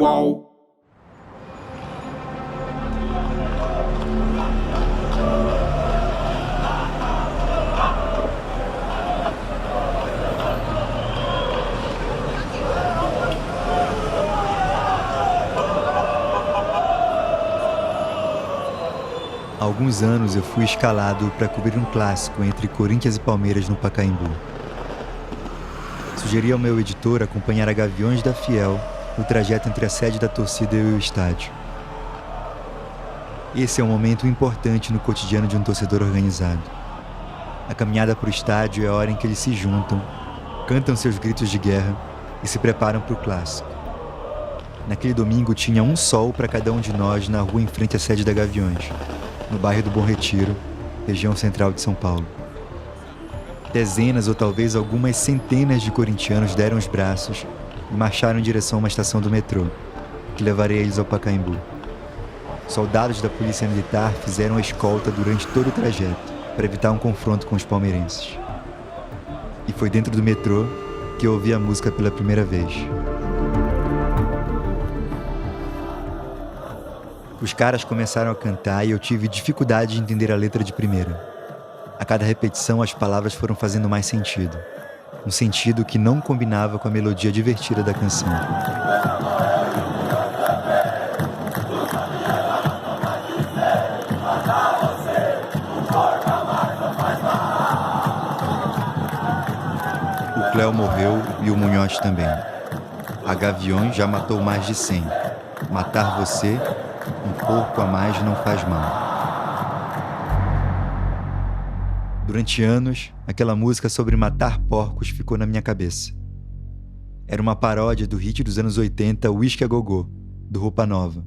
Uou. Há alguns anos eu fui escalado para cobrir um clássico entre Corinthians e Palmeiras no Pacaembu. Sugeri ao meu editor acompanhar a Gaviões da Fiel no trajeto entre a sede da torcida e o estádio. Esse é um momento importante no cotidiano de um torcedor organizado. A caminhada para o estádio é a hora em que eles se juntam, cantam seus gritos de guerra e se preparam para o clássico. Naquele domingo tinha um sol para cada um de nós na rua em frente à sede da Gaviões, no bairro do Bom Retiro, região central de São Paulo. Dezenas ou talvez algumas centenas de corintianos deram os braços e marcharam em direção a uma estação do metrô, que levaria eles ao Pacaembu. Soldados da polícia militar fizeram a escolta durante todo o trajeto, para evitar um confronto com os palmeirenses. E foi dentro do metrô que eu ouvi a música pela primeira vez. Os caras começaram a cantar e eu tive dificuldade de entender a letra de primeira. A cada repetição, as palavras foram fazendo mais sentido. Um sentido que não combinava com a melodia divertida da canção. O Cléo morreu e o Munhoz também. A Gaviões já matou mais de 100. Matar você, um porco a mais não faz mal. Durante anos, aquela música sobre matar porcos ficou na minha cabeça. Era uma paródia do hit dos anos 80, Whisky a Gogô, do Roupa Nova.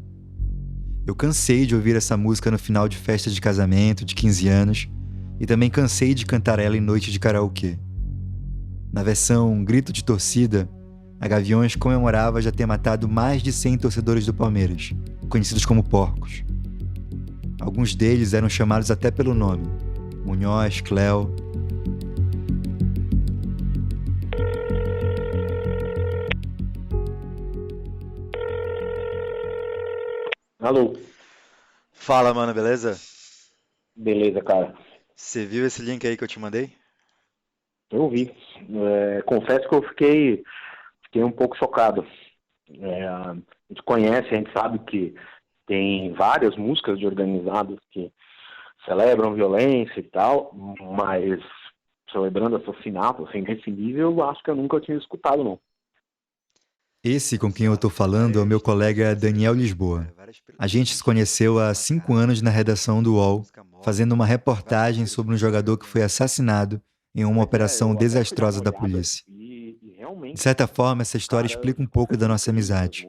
Eu cansei de ouvir essa música no final de festas de casamento, de 15 anos, e também cansei de cantar ela em noite de karaokê. Na versão Grito de Torcida, a Gaviões comemorava já ter matado mais de 100 torcedores do Palmeiras, conhecidos como porcos. Alguns deles eram chamados até pelo nome: Munhoz, Cléo. Alô? Fala, mano, beleza? Beleza, cara. Você viu esse link aí que eu te mandei? Eu vi. Confesso que eu fiquei um pouco chocado. A gente conhece, a gente sabe que tem várias músicas de organizados que celebram violência e tal, mas celebrando assassinato, assim, nesse nível, eu acho que eu nunca tinha escutado, não. Esse com quem eu tô falando é o meu colega Daniel Lisboa. A gente se conheceu há 5 anos na redação do UOL, fazendo uma reportagem sobre um jogador que foi assassinado em uma operação desastrosa da polícia. De certa forma, essa história explica um pouco da nossa amizade.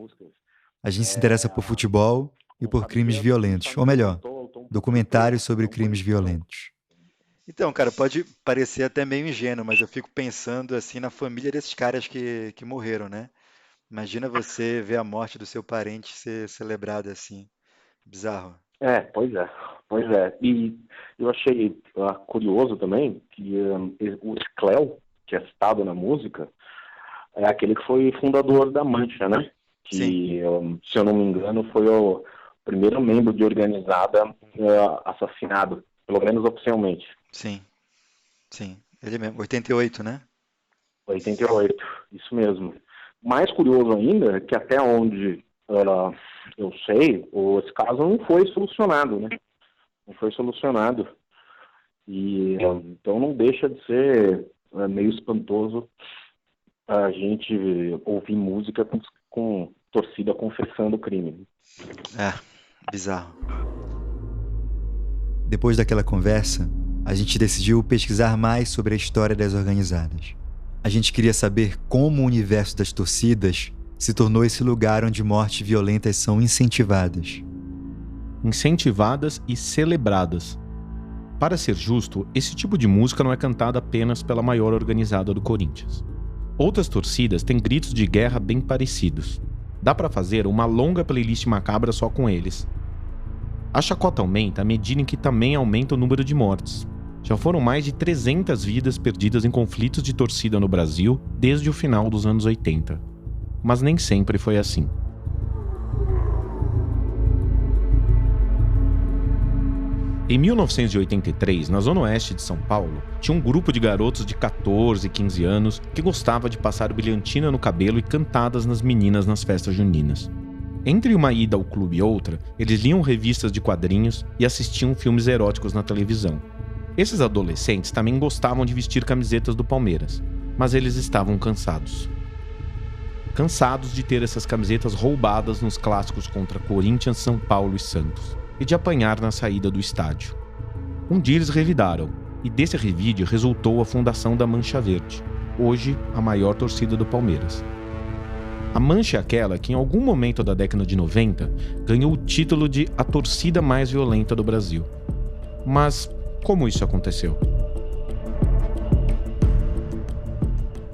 A gente se interessa por futebol e por crimes violentos, ou melhor, documentários sobre crimes violentos. Então, cara, pode parecer até meio ingênuo, mas eu fico pensando assim na família desses caras que morreram, né? Imagina você ver a morte do seu parente ser celebrada assim. Bizarro. Pois é. E eu achei curioso também que o Cléo, que é citado na música, é aquele que foi fundador da Mancha, né? Que, se eu não me engano, foi o primeiro membro de organizada assassinado, pelo menos oficialmente. Sim. Ele mesmo. 88, né? 88, isso mesmo. Mais curioso ainda é que até onde eu sei, esse caso não foi solucionado, né? Não foi solucionado. E então não deixa de ser meio espantoso a gente ouvir música com torcida confessando o crime. Bizarro. Depois daquela conversa, a gente decidiu pesquisar mais sobre a história das organizadas. A gente queria saber como o universo das torcidas se tornou esse lugar onde mortes violentas são incentivadas. Incentivadas e celebradas. Para ser justo, esse tipo de música não é cantada apenas pela maior organizada do Corinthians. Outras torcidas têm gritos de guerra bem parecidos. Dá para fazer uma longa playlist macabra só com eles. A chacota aumenta à medida em que também aumenta o número de mortes. Já foram mais de 300 vidas perdidas em conflitos de torcida no Brasil desde o final dos anos 80. Mas nem sempre foi assim. Em 1983, na zona oeste de São Paulo, tinha um grupo de garotos de 14 e 15 anos que gostava de passar brilhantina no cabelo e cantadas nas meninas nas festas juninas. Entre uma ida ao clube e outra, eles liam revistas de quadrinhos e assistiam filmes eróticos na televisão. Esses adolescentes também gostavam de vestir camisetas do Palmeiras, mas eles estavam cansados. Cansados de ter essas camisetas roubadas nos clássicos contra Corinthians, São Paulo e Santos, e de apanhar na saída do estádio. Um dia eles revidaram, e desse revide resultou a fundação da Mancha Verde, hoje a maior torcida do Palmeiras. A Mancha é aquela que em algum momento da década de 90 ganhou o título de a torcida mais violenta do Brasil. Mas como isso aconteceu?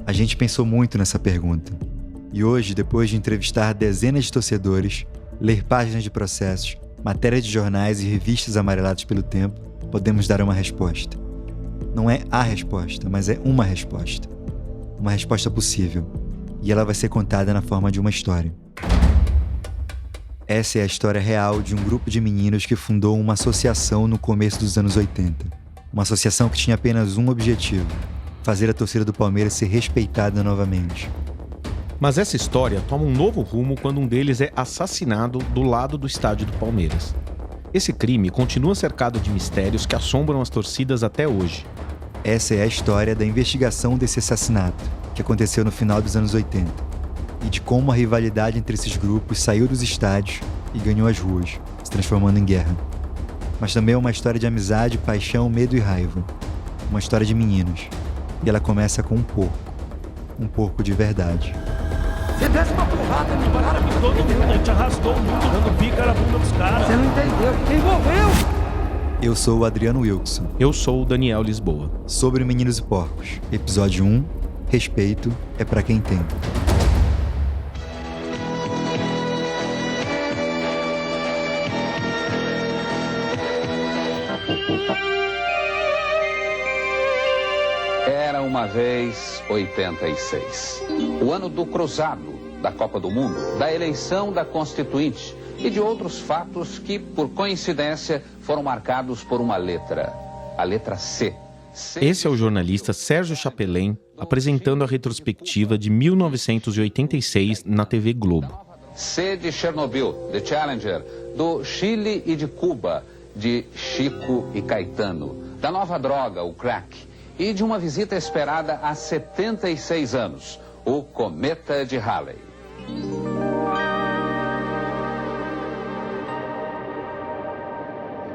A gente pensou muito nessa pergunta. E hoje, depois de entrevistar dezenas de torcedores, ler páginas de processos, matérias de jornais e revistas amareladas pelo tempo, podemos dar uma resposta. Não é a resposta, mas é uma resposta. Uma resposta possível. E ela vai ser contada na forma de uma história. Essa é a história real de um grupo de meninos que fundou uma associação no começo dos anos 80. Uma associação que tinha apenas um objetivo: fazer a torcida do Palmeiras ser respeitada novamente. Mas essa história toma um novo rumo quando um deles é assassinado do lado do estádio do Palmeiras. Esse crime continua cercado de mistérios que assombram as torcidas até hoje. Essa é a história da investigação desse assassinato, que aconteceu no final dos anos 80, e de como a rivalidade entre esses grupos saiu dos estádios e ganhou as ruas, se transformando em guerra. Mas também é uma história de amizade, paixão, medo e raiva. Uma história de meninos. E ela começa com um porco. Um porco de verdade. Você desce uma porrada nos caras, todo mundo, a gente arrastou o mundo, dando pica na bunda dos caras. Você não entendeu, envolveu! Eu sou o Adriano Wilson. Eu sou o Daniel Lisboa. Sobre Meninos e Porcos, episódio 1, Respeito é pra quem tem. Era uma vez 86. O ano do cruzado, da Copa do Mundo, da eleição da Constituinte e de outros fatos que, por coincidência, foram marcados por uma letra. A letra C. Esse é o jornalista Sérgio Chapelain apresentando a retrospectiva de 1986 na TV Globo. C de Chernobyl, de Challenger, do Chile e de Cuba, de Chico e Caetano, da nova droga, o crack, e de uma visita esperada há 76 anos, o Cometa de Halley.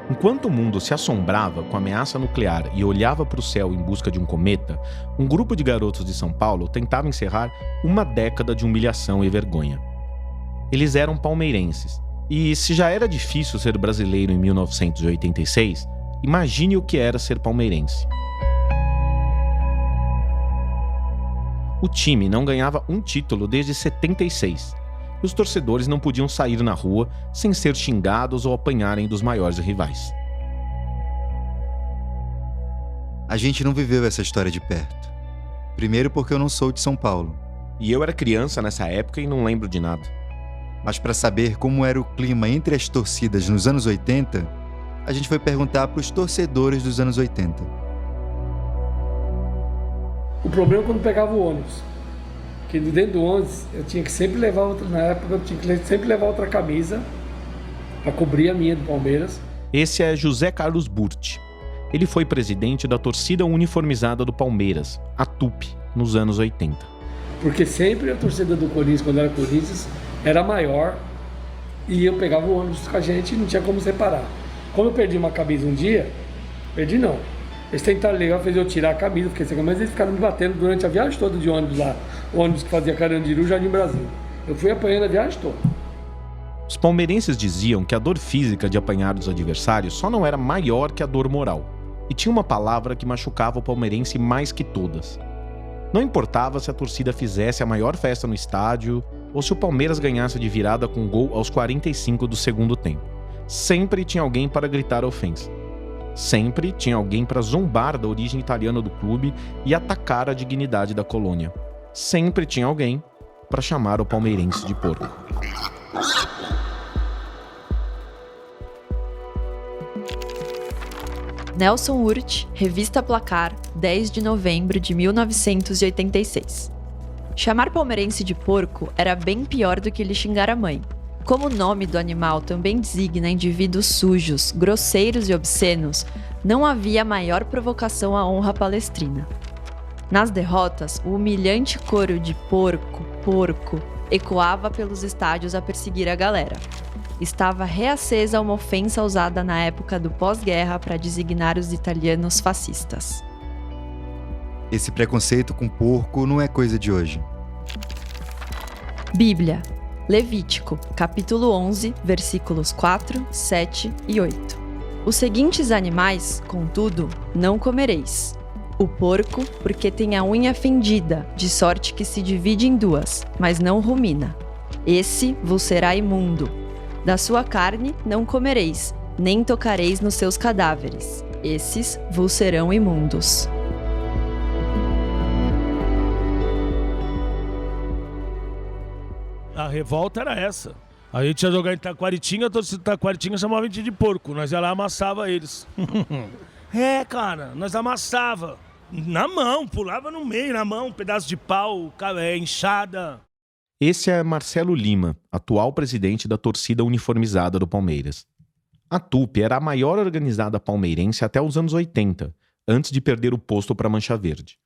Enquanto o mundo se assombrava com a ameaça nuclear e olhava para o céu em busca de um cometa, um grupo de garotos de São Paulo tentava encerrar uma década de humilhação e vergonha. Eles eram palmeirenses, e se já era difícil ser brasileiro em 1986, imagine o que era ser palmeirense. O time não ganhava um título desde 76. E os torcedores não podiam sair na rua sem ser xingados ou apanharem dos maiores rivais. A gente não viveu essa história de perto. Primeiro porque eu não sou de São Paulo. E eu era criança nessa época e não lembro de nada. Mas para saber como era o clima entre as torcidas nos anos 80, a gente foi perguntar para os torcedores dos anos 80. O problema é quando pegava o ônibus. Que dentro do ônibus eu tinha que sempre levar outra, na época eu tinha que sempre levar outra camisa para cobrir a minha do Palmeiras. Esse é José Carlos Burti. Ele foi presidente da torcida uniformizada do Palmeiras, a TUP, nos anos 80. Porque sempre a torcida do Corinthians, quando era Corinthians, era maior e eu pegava o ônibus com a gente e não tinha como separar. Como eu perdi uma camisa um dia, perdi não. Eles tentaram legal, fez eu tirar a camisa, fiquei sem camisa, mas eles ficaram me batendo durante a viagem toda de ônibus lá. O ônibus que fazia Carandiru, Jardim Brasil. Eu fui apanhando a viagem toda. Os palmeirenses diziam que a dor física de apanhar dos adversários só não era maior que a dor moral. E tinha uma palavra que machucava o palmeirense mais que todas. Não importava se a torcida fizesse a maior festa no estádio ou se o Palmeiras ganhasse de virada com gol aos 45 do segundo tempo. Sempre tinha alguém para gritar a ofensa. Sempre tinha alguém para zombar da origem italiana do clube e atacar a dignidade da colônia. Sempre tinha alguém para chamar o palmeirense de porco. Nelson Hurt, Revista Placar, 10 de novembro de 1986. Chamar palmeirense de porco era bem pior do que lhe xingar a mãe. Como o nome do animal também designa indivíduos sujos, grosseiros e obscenos, não havia maior provocação à honra palestrina. Nas derrotas, o humilhante coro de porco, porco, ecoava pelos estádios a perseguir a galera. Estava reacesa uma ofensa usada na época do pós-guerra para designar os italianos fascistas. Esse preconceito com porco não é coisa de hoje. Bíblia, Levítico, capítulo 11, versículos 4, 7 e 8. Os seguintes animais, contudo, não comereis. O porco, porque tem a unha fendida, de sorte que se divide em duas, mas não rumina. Esse vos será imundo. Da sua carne não comereis, nem tocareis nos seus cadáveres. Esses vos serão imundos. A revolta era essa. A gente ia jogar em Taquaritinga, a torcida de Taquaritinga chamava a gente de porco. Nós ia lá e amassava eles. Cara, nós amassava. Na mão, pulava no meio, na mão, um pedaço de pau, enxada. Esse é Marcelo Lima, atual presidente da torcida uniformizada do Palmeiras. A Tupi era a maior organizada palmeirense até os anos 80, antes de perder o posto para a Mancha Verde.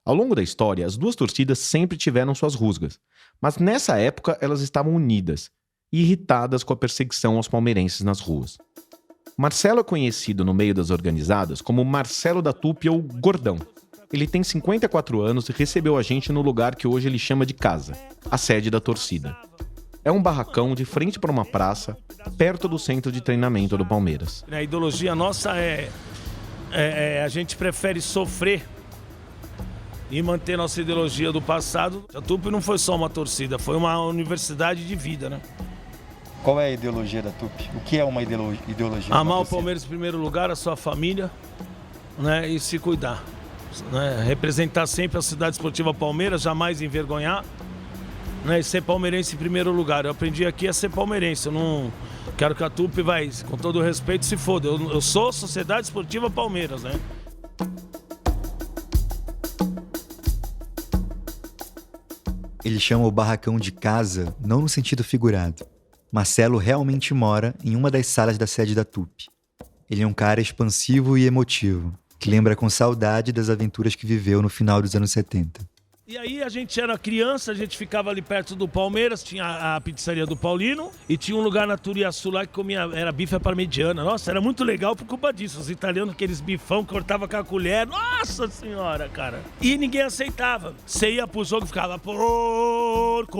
Ao longo da história, as duas torcidas sempre tiveram suas rusgas, mas nessa época elas estavam unidas e irritadas com a perseguição aos palmeirenses nas ruas. Marcelo é conhecido no meio das organizadas como Marcelo da Tupi ou Gordão. Ele tem 54 anos e recebeu a gente no lugar que hoje ele chama de casa, a sede da torcida. É um barracão de frente para uma praça, perto do centro de treinamento do Palmeiras. A ideologia nossa a gente prefere sofrer e manter nossa ideologia do passado. A Tupi não foi só uma torcida, foi uma universidade de vida, né? Qual é a ideologia da Tupi? O que é uma ideologia? Amar o Palmeiras em primeiro lugar, a sua família, né, e se cuidar. Né? Representar sempre a cidade esportiva Palmeiras, jamais envergonhar, né, e ser palmeirense em primeiro lugar. Eu aprendi aqui a ser palmeirense, eu não quero que a Tupi vai, com todo o respeito, se foda. Eu sou Sociedade Esportiva Palmeiras, né? Ele chama o barracão de casa, não no sentido figurado. Marcelo realmente mora em uma das salas da sede da Tupi. Ele é um cara expansivo e emotivo, que lembra com saudade das aventuras que viveu no final dos anos 70. E aí a gente era criança, a gente ficava ali perto do Palmeiras, tinha a pizzaria do Paulino e tinha um lugar na Turiaçu lá que comia, era bife à parmegiana. Nossa, era muito legal por culpa disso. Os italianos, aqueles bifão que cortava com a colher. Nossa senhora, cara. E ninguém aceitava. Você ia pro jogo e ficava porco,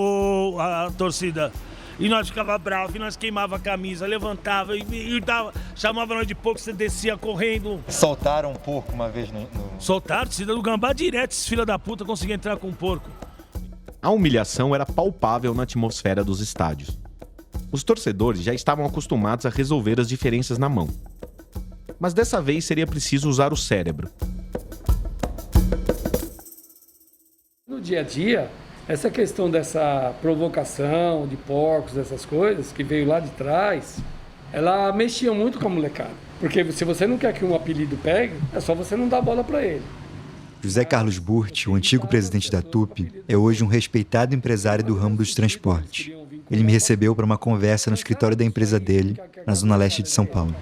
a torcida. E nós ficava bravos, e nós queimava a camisa, levantava e dava, chamava nós de porco, você descia correndo. Soltaram um porco uma vez no... Soltaram, torcida do Gambá direto, esses filha da puta conseguiam entrar com um porco. A humilhação era palpável na atmosfera dos estádios. Os torcedores já estavam acostumados a resolver as diferenças na mão. Mas dessa vez seria preciso usar o cérebro. No dia a dia, essa questão dessa provocação de porcos, dessas coisas, que veio lá de trás, ela mexia muito com a molecada. Porque se você não quer que um apelido pegue, é só você não dar bola para ele. José Carlos Burti, o antigo presidente da Tupi, é hoje um respeitado empresário do ramo dos transportes. Ele me recebeu para uma conversa no escritório da empresa dele, na zona leste de São Paulo.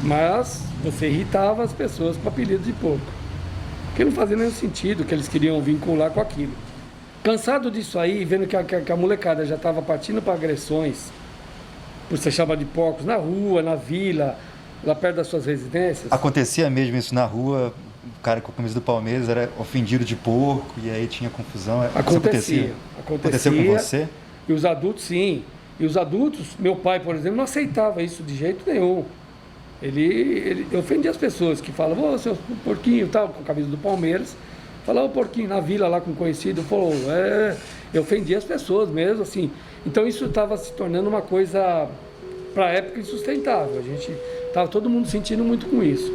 Mas você irritava as pessoas com apelido de porco. Porque não fazia nenhum sentido que eles queriam vincular com aquilo. Cansado disso aí, vendo que a molecada já estava partindo para agressões, por ser chamado de porcos na rua, na vila, lá perto das suas residências. Acontecia mesmo isso na rua, o cara com a camisa do Palmeiras era ofendido de porco e aí tinha confusão. Acontecia. Aconteceu com você? E os adultos, sim. E os adultos, meu pai, por exemplo, não aceitava isso de jeito nenhum. Ele ofendia as pessoas que falavam, ô, seu porquinho, tal, com a camisa do Palmeiras. Falava o porquinho na vila lá com um conhecido, falou, eu ofendia as pessoas mesmo, assim. Então isso estava se tornando uma coisa, para a época, insustentável. A gente estava todo mundo sentindo muito com isso.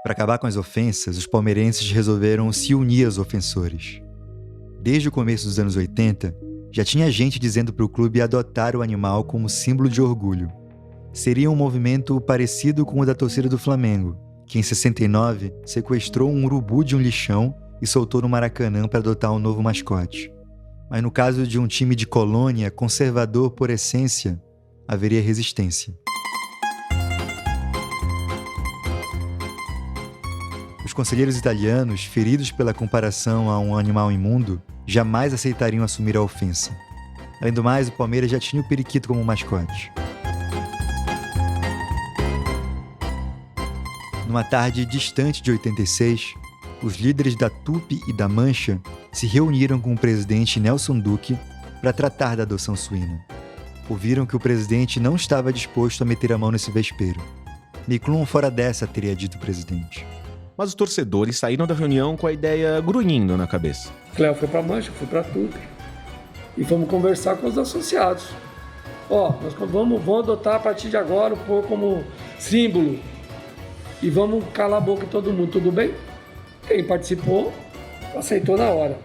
Para acabar com as ofensas, os palmeirenses resolveram se unir aos ofensores. Desde o começo dos anos 80, Já tinha gente dizendo para o clube adotar o animal como símbolo de orgulho. Seria um movimento parecido com o da torcida do Flamengo, que em 69 sequestrou um urubu de um lixão e soltou no Maracanã para adotar um novo mascote. Mas no caso de um time de colônia, conservador por essência, haveria resistência. Os conselheiros italianos, feridos pela comparação a um animal imundo, jamais aceitariam assumir a ofensa. Além do mais, o Palmeiras já tinha o periquito como mascote. Numa tarde distante de 86, os líderes da Tupi e da Mancha se reuniram com o presidente Nelson Duque para tratar da adoção suína. Ouviram que o presidente não estava disposto a meter a mão nesse vespeiro. "Me incluam fora dessa", teria dito o presidente. Mas os torcedores saíram da reunião com a ideia grunhindo na cabeça. Cléo foi para Mancha, foi para Tupi. E fomos conversar com os associados. Nós vamos adotar a partir de agora o porco como símbolo. E vamos calar a boca de todo mundo, tudo bem? Quem participou, aceitou na hora.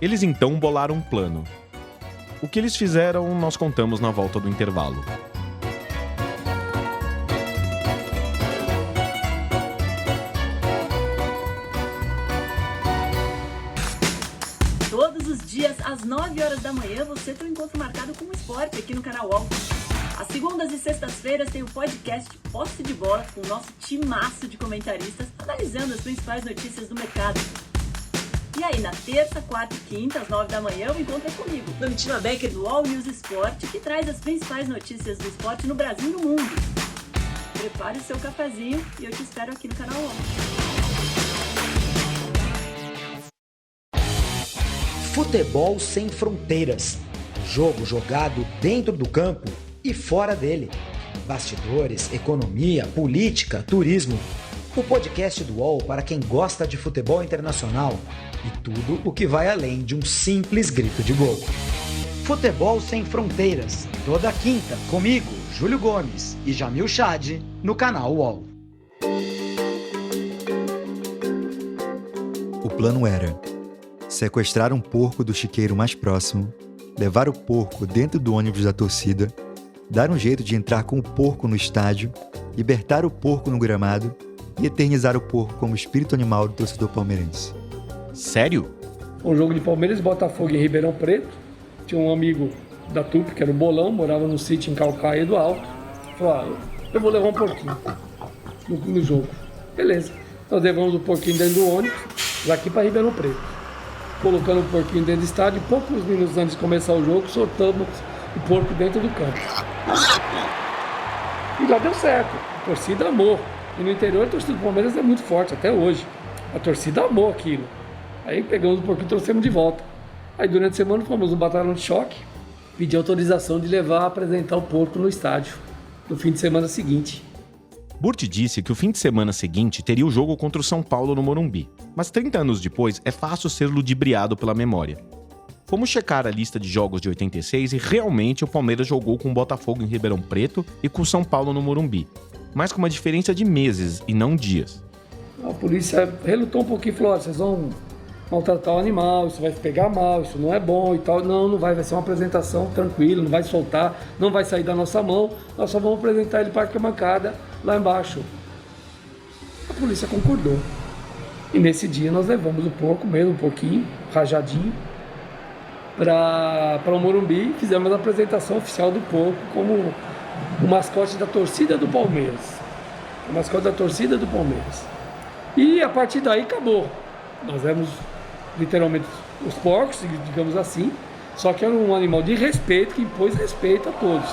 Eles então bolaram um plano. O que eles fizeram, nós contamos na volta do intervalo. Todos os dias, às 9 horas da manhã, você tem um encontro marcado com o esporte aqui no canal UOL. Às segundas e sextas-feiras tem o podcast Posse de Bola com o nosso timaço de comentaristas analisando as principais notícias do mercado. E aí, na terça, quarta e quinta, às 9 da manhã, o encontro é comigo, Domitila Becker, do All News Esporte, que traz as principais notícias do esporte no Brasil e no mundo. Prepare o seu cafezinho e eu te espero aqui no canal UOL. Futebol sem fronteiras. O jogo jogado dentro do campo e fora dele. Bastidores, economia, política, turismo. O podcast do UOL para quem gosta de futebol internacional e tudo o que vai além de um simples grito de gol. Futebol sem fronteiras. Toda quinta, comigo, Júlio Gomes e Jamil Chad, no canal UOL. O plano era sequestrar um porco do chiqueiro mais próximo, levar o porco dentro do ônibus da torcida, dar um jeito de entrar com o porco no estádio, libertar o porco no gramado e eternizar o porco como espírito animal do torcedor palmeirense. Sério? Um jogo de Palmeiras e Botafogo em Ribeirão Preto. Tinha um amigo da Tupi, que era o Bolão, morava num sítio em Calcaia do Alto. Falou, eu vou levar um porquinho no jogo. Beleza. Nós levamos o porquinho dentro do ônibus, daqui para Ribeirão Preto. Colocando o porquinho dentro do estádio, e poucos minutos antes de começar o jogo, soltamos o porco dentro do campo. E lá deu certo. A torcida amou. E no interior a torcida do Palmeiras é muito forte, até hoje. A torcida amou aquilo. Aí pegamos o porquinho e trouxemos de volta. Aí durante a semana fomos no batalhão de choque, pedir autorização de levar a apresentar o porco no estádio, no fim de semana seguinte. Burt disse que o fim de semana seguinte teria o jogo contra o São Paulo no Morumbi. Mas 30 anos depois é fácil ser ludibriado pela memória. Fomos checar a lista de jogos de 86 e realmente o Palmeiras jogou com o Botafogo em Ribeirão Preto e com o São Paulo no Morumbi. Mas com uma diferença de meses e não dias. A polícia relutou um pouquinho e falou, vocês vão maltratar o animal, isso vai pegar mal, isso não é bom e tal. Não vai ser uma apresentação tranquila, não vai soltar, não vai sair da nossa mão, nós só vamos apresentar ele para a arquibancada lá embaixo. A polícia concordou. E nesse dia nós levamos o porco mesmo, um pouquinho, rajadinho, para o Morumbi e fizemos a apresentação oficial do porco como o mascote da torcida do Palmeiras. O mascote da torcida do Palmeiras. E a partir daí acabou. Nós éramos literalmente os porcos, digamos assim, só que era um animal de respeito que impôs respeito a todos.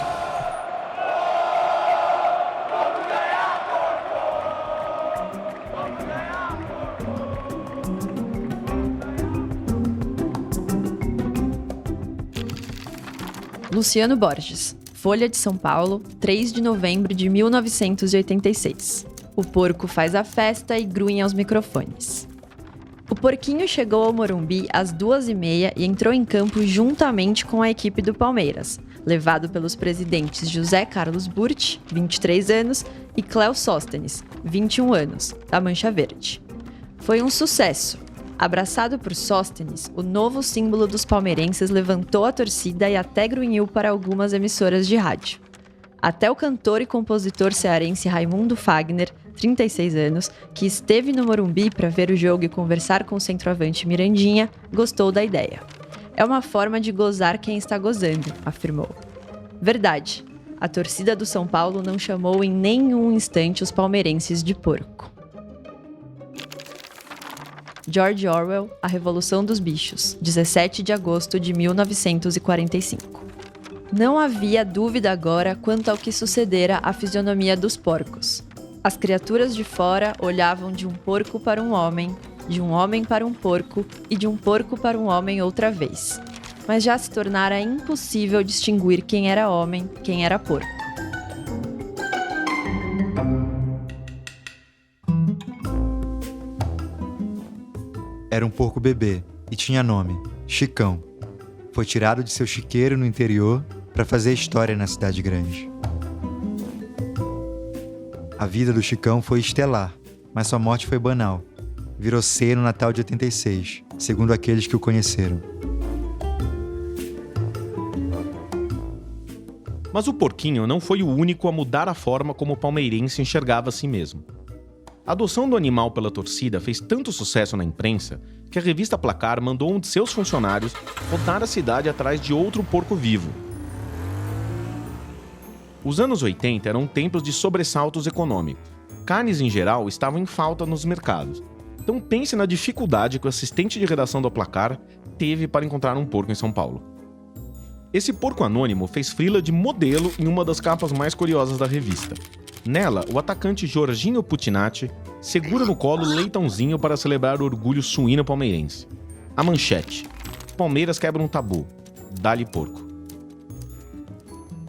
Luciano Borges, Folha de São Paulo, 3 de novembro de 1986. O porco faz a festa e grunha aos microfones. O porquinho chegou ao Morumbi às 2h30 e entrou em campo juntamente com a equipe do Palmeiras, levado pelos presidentes José Carlos Burt, 23 anos, e Cléo Sóstenes, 21 anos, da Mancha Verde. Foi um sucesso. Abraçado por Sóstenes, o novo símbolo dos palmeirenses levantou a torcida e até grunhiu para algumas emissoras de rádio. Até o cantor e compositor cearense Raimundo Fagner, 36 anos, que esteve no Morumbi para ver o jogo e conversar com o centroavante Mirandinha, gostou da ideia. É uma forma de gozar quem está gozando, afirmou. Verdade, a torcida do São Paulo não chamou em nenhum instante os palmeirenses de porco. George Orwell, A Revolução dos Bichos, 17 de agosto de 1945. Não havia dúvida agora quanto ao que sucedera à fisionomia dos porcos. As criaturas de fora olhavam de um porco para um homem, de um homem para um porco e de um porco para um homem outra vez. Mas já se tornara impossível distinguir quem era homem, quem era porco. Era um porco bebê e tinha nome, Chicão. Foi tirado de seu chiqueiro no interior para fazer história na cidade grande. A vida do Chicão foi estelar, mas sua morte foi banal. Virou ceia no Natal de 86, segundo aqueles que o conheceram. Mas o porquinho não foi o único a mudar a forma como o palmeirense enxergava a si mesmo. A adoção do animal pela torcida fez tanto sucesso na imprensa que a revista Placar mandou um de seus funcionários rodar a cidade atrás de outro porco vivo. Os anos 80 eram tempos de sobressaltos econômicos. Carnes em geral estavam em falta nos mercados. Então pense na dificuldade que o assistente de redação do Placar teve para encontrar um porco em São Paulo. Esse porco anônimo fez frila de modelo em uma das capas mais curiosas da revista. Nela, o atacante Jorginho Putinati segura no colo o leitãozinho para celebrar o orgulho suíno palmeirense. A manchete: Palmeiras quebra um tabu. Dá-lhe porco.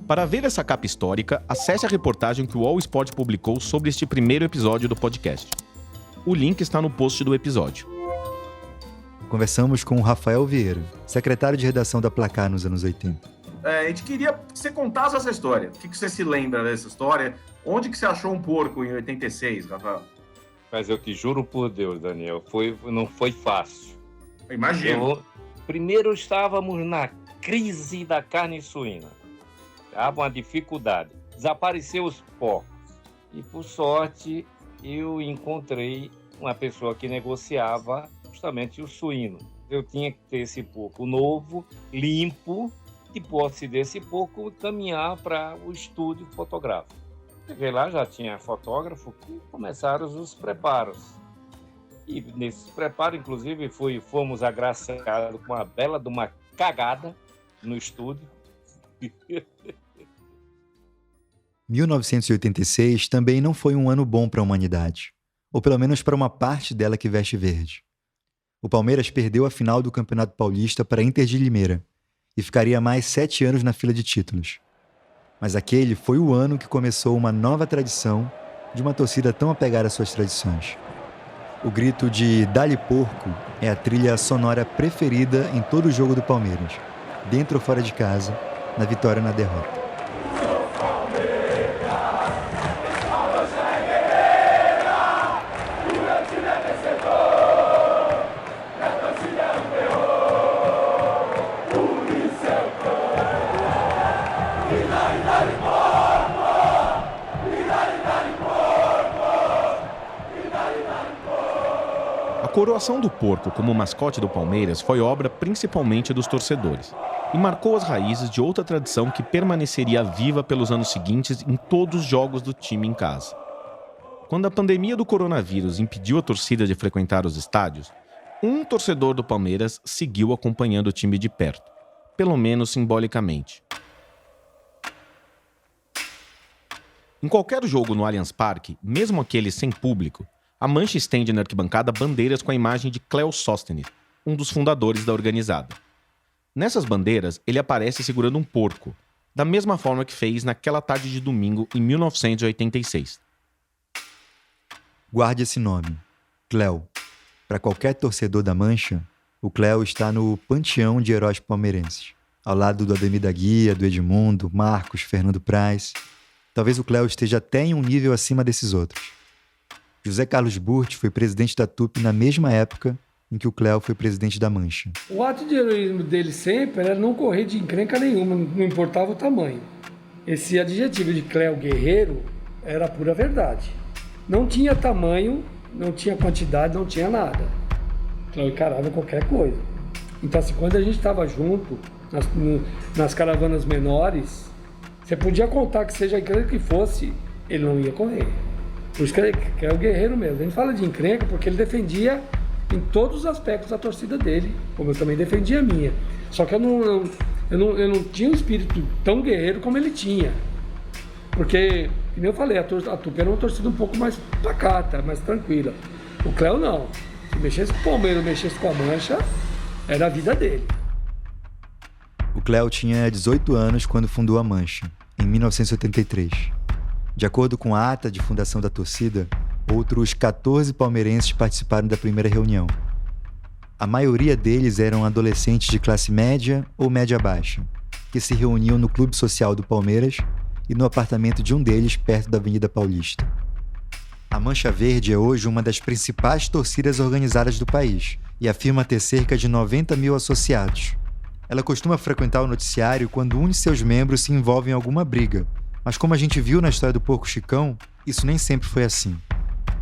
Para ver essa capa histórica, acesse a reportagem que o All Sport publicou sobre este primeiro episódio do podcast. O link está no post do episódio. Conversamos com o Rafael Vieira, secretário de redação da Placar nos anos 80. A gente queria que você contasse essa história. O que você se lembra dessa história? Onde que você achou um porco em 86, Rafael? Mas eu te juro por Deus, Daniel, não foi fácil. Imagino. Primeiro estávamos na crise da carne suína. Estava uma dificuldade. Desapareceram os porcos. E, por sorte, eu encontrei uma pessoa que negociava justamente o suíno. Eu tinha que ter esse porco novo, limpo, de posse desse porco, caminhar para o estúdio fotográfico. Cheguei lá, já tinha fotógrafo, e começaram os preparos. E nesses preparos, inclusive, fomos agraciados com uma bela de uma cagada no estúdio. 1986 também não foi um ano bom para a humanidade, ou pelo menos para uma parte dela que veste verde. O Palmeiras perdeu a final do Campeonato Paulista para a Inter de Limeira e ficaria mais 7 anos na fila de títulos. Mas aquele foi o ano que começou uma nova tradição de uma torcida tão apegada às suas tradições. O grito de Dá-lhe porco é a trilha sonora preferida em todo o jogo do Palmeiras, dentro ou fora de casa, na vitória ou na derrota. A coroação do porco como mascote do Palmeiras foi obra principalmente dos torcedores e marcou as raízes de outra tradição que permaneceria viva pelos anos seguintes em todos os jogos do time em casa. Quando a pandemia do coronavírus impediu a torcida de frequentar os estádios, um torcedor do Palmeiras seguiu acompanhando o time de perto, pelo menos simbolicamente. Em qualquer jogo no Allianz Parque, mesmo aquele sem público, a Mancha estende na arquibancada bandeiras com a imagem de Cléo Sóstenes, um dos fundadores da organizada. Nessas bandeiras, ele aparece segurando um porco, da mesma forma que fez naquela tarde de domingo em 1986. Guarde esse nome, Cléo. Para qualquer torcedor da Mancha, o Cléo está no panteão de heróis palmeirenses, ao lado do Ademir da Guia, do Edmundo, Marcos, Fernando Praz. Talvez o Cléo esteja até em um nível acima desses outros. José Carlos Burti foi presidente da TUP na mesma época em que o Cléo foi presidente da Mancha. O ato de heroísmo dele sempre era não correr de encrenca nenhuma, não importava o tamanho. Esse adjetivo de Cléo guerreiro era pura verdade. Não tinha tamanho, não tinha quantidade, não tinha nada. Cléo encarava qualquer coisa. Então, assim, quando a gente estava junto, nas caravanas menores, você podia contar que seja a encrenca que fosse, ele não ia correr. Por isso que é o guerreiro mesmo. A gente fala de encrenca porque ele defendia em todos os aspectos a torcida dele, como eu também defendia a minha. Só que eu não tinha um espírito tão guerreiro como ele tinha. Porque, como eu falei, a Tupi era uma torcida um pouco mais pacata, mais tranquila. O Cléo não. Se mexesse com o Palmeiras, mexesse com a Mancha, era a vida dele. O Cléo tinha 18 anos quando fundou a Mancha, em 1983. De acordo com a ata de fundação da torcida, outros 14 palmeirenses participaram da primeira reunião. A maioria deles eram adolescentes de classe média ou média baixa, que se reuniam no Clube Social do Palmeiras e no apartamento de um deles perto da Avenida Paulista. A Mancha Verde é hoje uma das principais torcidas organizadas do país e afirma ter cerca de 90 mil associados. Ela costuma frequentar o noticiário quando um de seus membros se envolve em alguma briga, mas como a gente viu na história do Porco Chicão, isso nem sempre foi assim.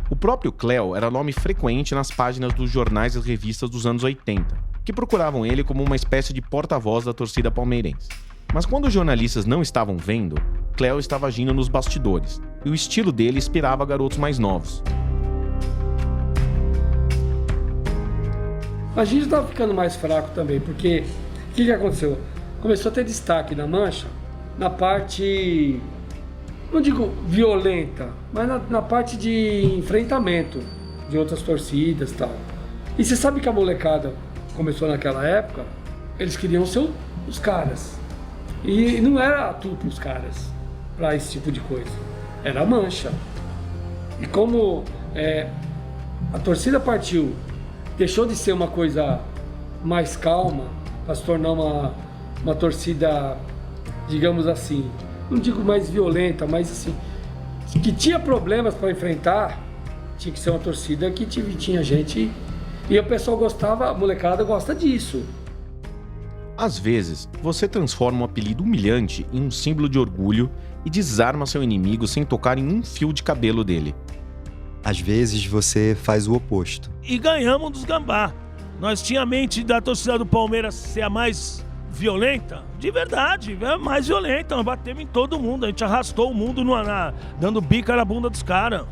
O próprio Cléo era nome frequente nas páginas dos jornais e revistas dos anos 80, que procuravam ele como uma espécie de porta-voz da torcida palmeirense. Mas quando os jornalistas não estavam vendo, Cléo estava agindo nos bastidores, e o estilo dele inspirava garotos mais novos. A gente estava ficando mais fraco também, porque o que aconteceu? Começou a ter destaque na Mancha, na parte, não digo violenta, mas na parte de enfrentamento de outras torcidas e tal. E você sabe que a molecada começou naquela época, eles queriam ser os caras. E não era a Tupi os caras para esse tipo de coisa, era a Mancha. E como a torcida partiu, deixou de ser uma coisa mais calma para se tornar uma torcida, digamos assim, não digo mais violenta, mas assim, que tinha problemas para enfrentar, tinha que ser uma torcida que tinha gente, e o pessoal gostava, a molecada gosta disso. Às vezes, você transforma um apelido humilhante em um símbolo de orgulho e desarma seu inimigo sem tocar em um fio de cabelo dele. Às vezes, você faz o oposto. E ganhamos dos gambá. Nós tínhamos a mente da torcida do Palmeiras ser a mais violenta, de verdade, mais violenta. Nós batemos em todo mundo, a gente arrastou o mundo dando bica na bunda dos caras.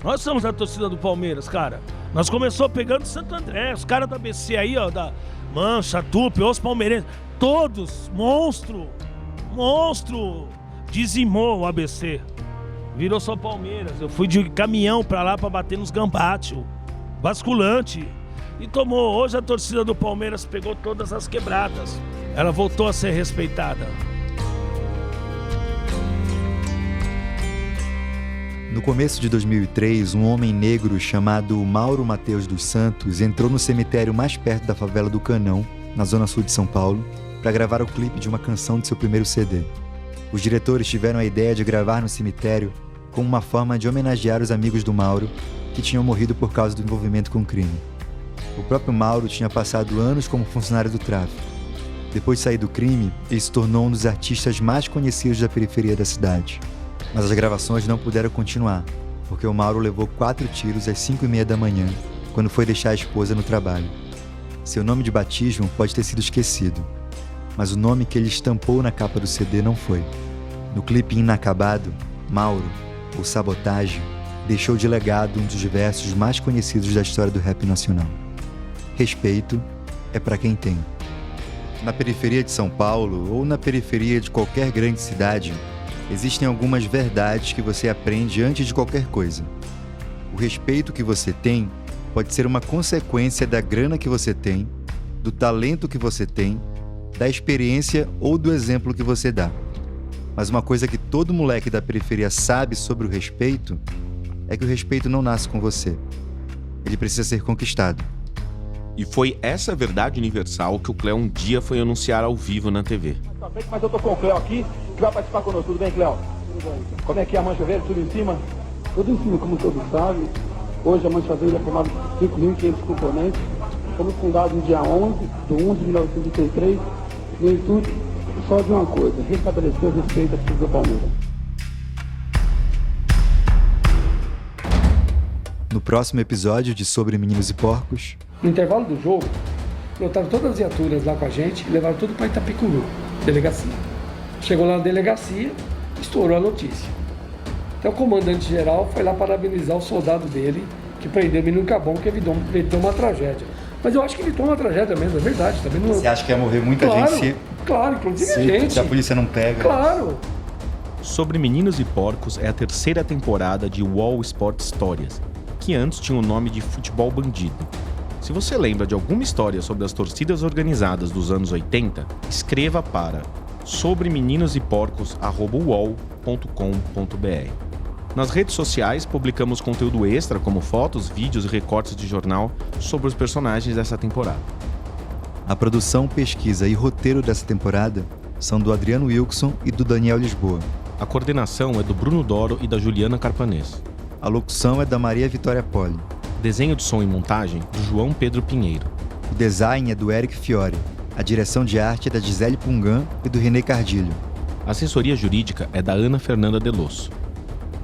Nós somos a torcida do Palmeiras, cara. Nós começou pegando Santo André, os caras da ABC aí, ó, da Mancha, Tupi, os palmeirenses, todos, monstro, dizimou o ABC. Virou só Palmeiras. Eu fui de caminhão pra lá pra bater nos gambate, basculante. E tomou. Hoje a torcida do Palmeiras pegou todas as quebradas. Ela voltou a ser respeitada. No começo de 2003, um homem negro chamado Mauro Mateus dos Santos entrou no cemitério mais perto da favela do Canão, na zona sul de São Paulo, para gravar o clipe de uma canção de seu primeiro CD. Os diretores tiveram a ideia de gravar no cemitério como uma forma de homenagear os amigos do Mauro que tinham morrido por causa do envolvimento com o crime. O próprio Mauro tinha passado anos como funcionário do tráfico. Depois de sair do crime, ele se tornou um dos artistas mais conhecidos da periferia da cidade. Mas as gravações não puderam continuar, porque o Mauro levou 4 tiros às 5h30 da manhã, quando foi deixar a esposa no trabalho. Seu nome de batismo pode ter sido esquecido, mas o nome que ele estampou na capa do CD não foi. No clipe Inacabado, Mauro, ou Sabotagem, deixou de legado um dos versos mais conhecidos da história do rap nacional. Respeito é pra quem tem. Na periferia de São Paulo, ou na periferia de qualquer grande cidade, existem algumas verdades que você aprende antes de qualquer coisa. O respeito que você tem pode ser uma consequência da grana que você tem, do talento que você tem, da experiência ou do exemplo que você dá. Mas uma coisa que todo moleque da periferia sabe sobre o respeito é que o respeito não nasce com você. Ele precisa ser conquistado. E foi essa verdade universal que o Cléo um dia foi anunciar ao vivo na TV. Mas eu tô com o Cléo aqui, que vai participar conosco. Tudo bem, Cléo? Como é que é a Mancha Verde? Tudo em cima? Tudo em cima, como todos sabem. Hoje a Mancha Verde é formada por 5.500 componentes. Fomos fundados no dia 11 de 1 de 1933, no intuito só de uma coisa, restabelecer o respeito à torcida do Palmeiras. No próximo episódio de Sobre Meninos e Porcos... No intervalo do jogo, lotaram todas as viaturas lá com a gente e levaram tudo para Itapicuru, delegacia. Chegou lá na delegacia, estourou a notícia. Então o comandante-geral foi lá parabenizar o soldado dele, que prendeu o menino Cabão, que evitou uma tragédia. Mas eu acho que evitou uma tragédia mesmo, é verdade. Também não... Você acha que ia morrer muita gente? Claro, inclusive a gente. Se a polícia não pega. Claro. Sobre Meninos e Porcos é a terceira temporada de UOL Sport Histórias, que antes tinha o nome de Futebol Bandido. Se você lembra de alguma história sobre as torcidas organizadas dos anos 80, escreva para sobremeninoseporcos@uol.com.br. Nas redes sociais, publicamos conteúdo extra, como fotos, vídeos e recortes de jornal sobre os personagens dessa temporada. A produção, pesquisa e roteiro dessa temporada são do Adriano Wilson e do Daniel Lisboa. A coordenação é do Bruno Doro e da Juliana Carpanês. A locução é da Maria Vitória Poli. Desenho de som e montagem do João Pedro Pinheiro. O design é do Eric Fiore. A direção de arte é da Gisele Pungan e do René Cardilho. A assessoria jurídica é da Ana Fernanda Delosso.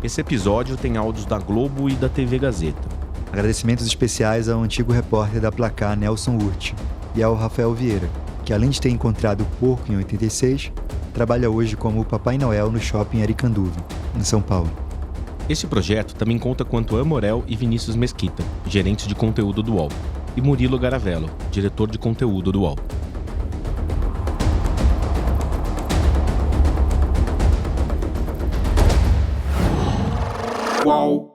Esse episódio tem áudios da Globo e da TV Gazeta. Agradecimentos especiais ao antigo repórter da Placar, Nelson Urti, e ao Rafael Vieira, que além de ter encontrado o porco em 86, trabalha hoje como o Papai Noel no shopping Aricanduva, em São Paulo. Esse projeto também conta com Antoine Morel e Vinícius Mesquita, gerentes de conteúdo do UOL, e Murilo Garavello, diretor de conteúdo do UOL. UOL.